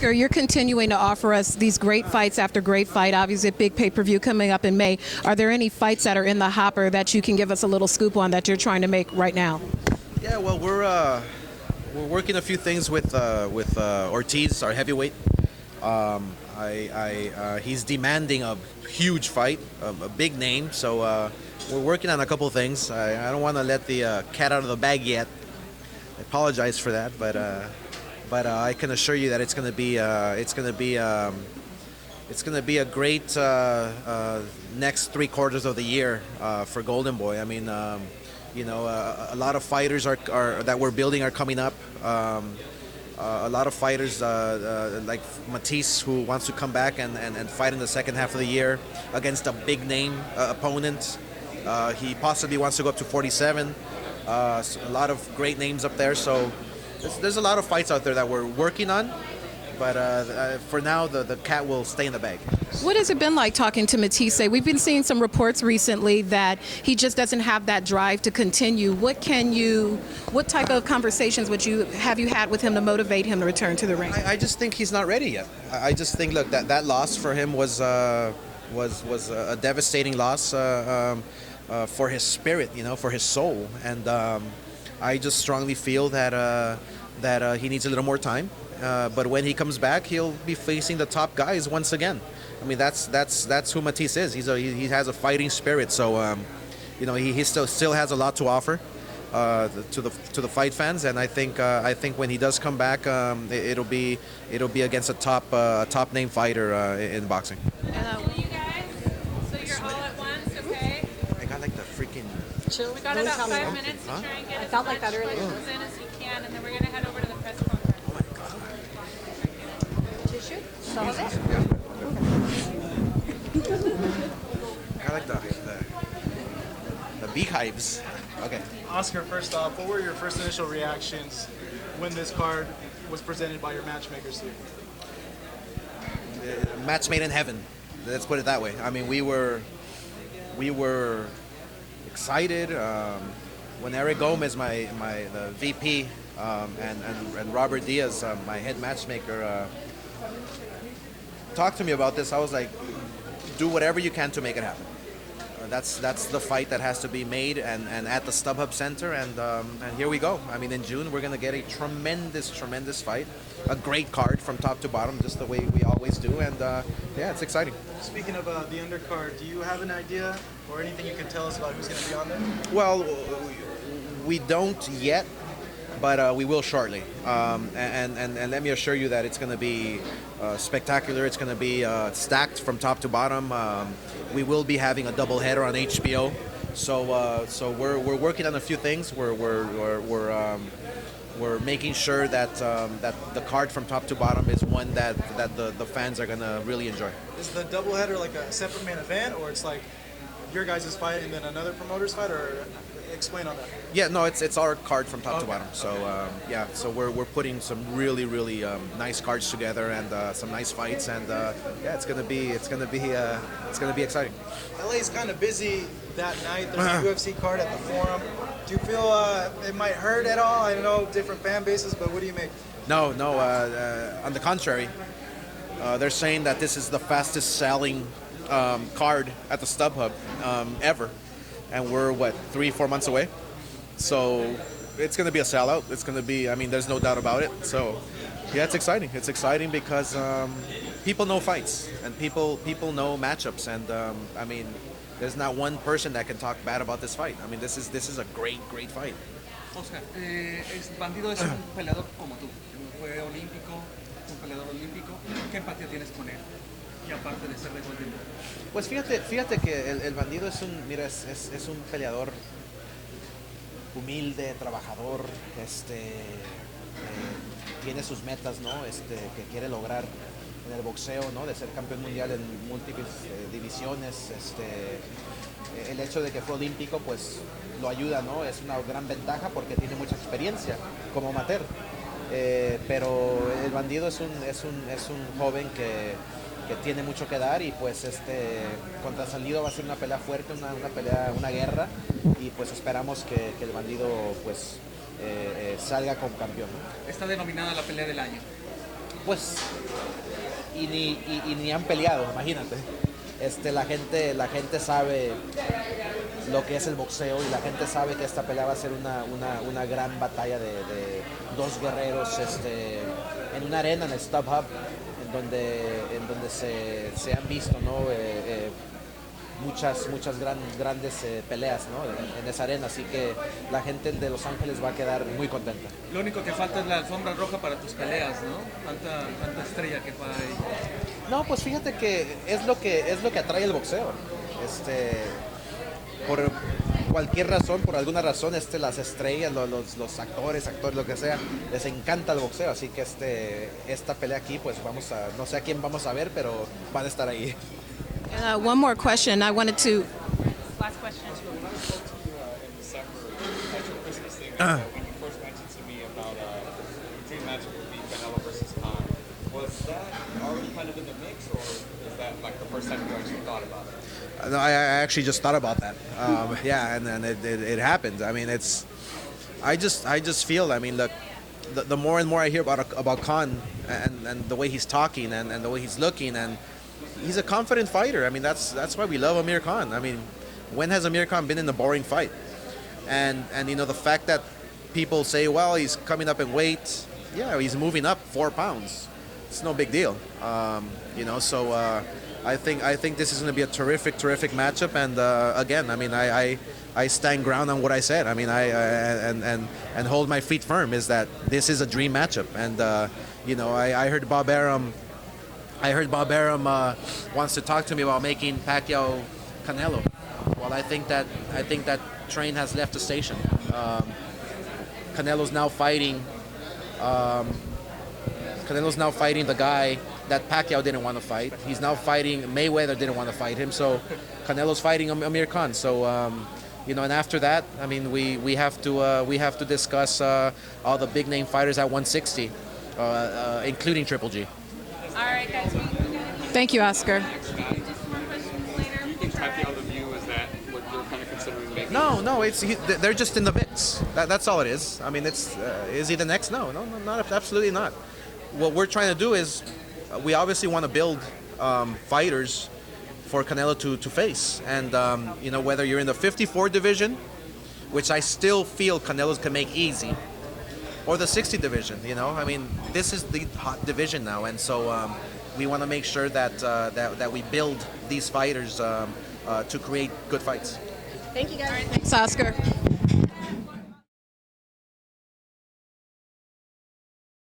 Oscar, you're continuing to offer us these great fights after great fight. Obviously, a big pay-per-view coming up in May. Are there any fights that are in the hopper that you can give us a little scoop on that you're trying to make right now? Yeah, well, we're working a few things with Ortiz, our heavyweight. He's demanding a huge fight, a big name. So we're working on a couple of things. I don't want to let the cat out of the bag yet. I apologize for that, but I can assure you that it's going to be a great next 3 quarters of the year for Golden Boy. I mean, a lot of fighters are that we're building are coming up. A lot of fighters like Matthysse, who wants to come back and fight in the second half of the year against a big name opponent. He possibly wants to go up to 47. So a lot of great names up there. So there's a lot of fights out there that we're working on. But for now, the cat will stay in the bag. What has it been like talking to Matthysse? We've been seeing some reports recently that he just doesn't have that drive to continue. What type of conversations have you had with him to motivate him to return to the ring? I just think he's not ready yet. I just think, look, that loss for him was a devastating loss for his spirit, for his soul. And I just strongly feel that he needs a little more time. But when he comes back, he'll be facing the top guys once again. I mean, that's who Matthysse is. He has a fighting spirit. So, he still has a lot to offer to the fight fans. And I think when he does come back, it'll be against a top name fighter in boxing. You guys, so you're all at once, okay? I got like the freaking. Chill. We got about 5 minutes to try and get as much photos in as you can, and then we're gonna head over to the press conference. I like the beehives. Okay. Oscar, first off, what were your first initial reactions when this card was presented by your matchmakers to you? Match made in heaven. Let's put it that way. I mean, we were excited when Eric Gomez, the VP, and Robert Diaz, my head matchmaker, talked to me about this. I was like, do whatever you can to make it happen. That's the fight that has to be made and at the StubHub Center, and here we go. I mean, in June we're gonna get a tremendous fight, a great card from top to bottom, just the way we always do, and yeah, it's exciting. Speaking of the undercard, do you have an idea or anything you can tell us about who's gonna be on there? Well, we don't yet, but we will shortly. And let me assure you that it's going to be spectacular. It's going to be stacked from top to bottom. We will be having a doubleheader on HBO. So we're working on a few things. We're making sure that the card from top to bottom is one that the fans are going to really enjoy. Is the doubleheader like a separate main event, or it's like your guys' fight and then another promoter's fight, or explain on that? Yeah, no, it's our card from top to bottom. So yeah, so we're putting some really nice cards together and some nice fights, and yeah, it's gonna be exciting. LA is kind of busy that night. There's a UFC card at the Forum. Do you feel it might hurt at all? I know different fan bases, but what do you make? No. On the contrary, they're saying that this is the fastest selling card at the StubHub ever. And we're, 3-4 months away? So it's going to be a sellout. It's going to be, I mean, there's no doubt about it. So yeah, it's exciting. It's exciting because people know fights and people know matchups. And I mean, there's not one person that can talk bad about this fight. I mean, this is a great fight. Oscar, Bandido es un peleador como tú. Fue olímpico, un peleador olímpico. ¿Qué empatía tienes con él? Y aparte de ser de Golden Boy. Pues fíjate que el Bandido es un peleador humilde, trabajador, tiene sus metas, ¿no? Que quiere lograr en el boxeo, ¿no? De ser campeón mundial en múltiples divisiones. El hecho de que fue olímpico, pues lo ayuda, ¿no? Es una gran ventaja porque tiene mucha experiencia como amateur. Pero el Bandido es un joven que tiene mucho que dar, y pues contra Salido va a ser una pelea fuerte, una guerra, y pues esperamos que el Bandido pues salga como campeón, ¿no? Está denominada la pelea del año. pues, y ni han peleado, imagínate. La gente sabe lo que es el boxeo y la gente sabe que esta pelea va a ser una gran batalla de dos guerreros en una arena, en el StubHub, en donde se han visto, ¿no? Muchas grandes peleas, ¿no? en esa arena, así que la gente de Los Ángeles va a quedar muy contenta. Lo único que falta es la alfombra roja para tus peleas, ¿no? Tanta estrella que va ahí. No, pues fíjate que es lo que atrae el boxeo. Por cualquier razón, por alguna razón, las estrellas, los actores, lo que sea, les encanta el boxeo, así que esta pelea aquí, pues no sé a quién vamos a ver, pero van a estar ahí. One more question. I wanted to. Last question. When I spoke to you in December at your Christmas thing, when you first mentioned to me about the dream matchup would be Canelo versus Khan, was that already kind of in the mix, or is that like the first time you actually thought about it? No, I actually just thought about that. Yeah, and then it happened. I mean, I just feel. I mean, the more and more I hear about Khan and the way he's talking and the way he's looking, and he's a confident fighter. I mean, that's why we love Amir Khan. I mean, when has Amir Khan been in a boring fight? And the fact that people say, well, he's coming up in weight. Yeah, he's moving up 4 pounds. It's no big deal. So I think this is going to be a terrific matchup. And again, I mean, I stand ground on what I said. I mean, and hold my feet firm is that this is a dream matchup. And I heard Bob Arum. Wants to talk to me about making Pacquiao Canelo. Well, I think that train has left the station. Canelo's now fighting. The guy that Pacquiao didn't want to fight. He's now fighting Mayweather. Didn't want to fight him. So Canelo's fighting Amir Khan. So and after that, I mean, we have to discuss all the big name fighters at 160, including Triple G. All right, guys. Thank you, Oscar. Just more questions later. Do you think Pacquiao the view is that what you're kind of considering making? No, they're just in the mix. That's all it is. I mean, is he the next? No, not absolutely not. What we're trying to do is, we obviously want to build fighters for Canelo to face, and whether you're in the 54 division, which I still feel Canelo's can make easy, or the 60 division. I mean, this is the hot division now, and so we want to make sure that we build these fighters to create good fights. Thanks, Oscar.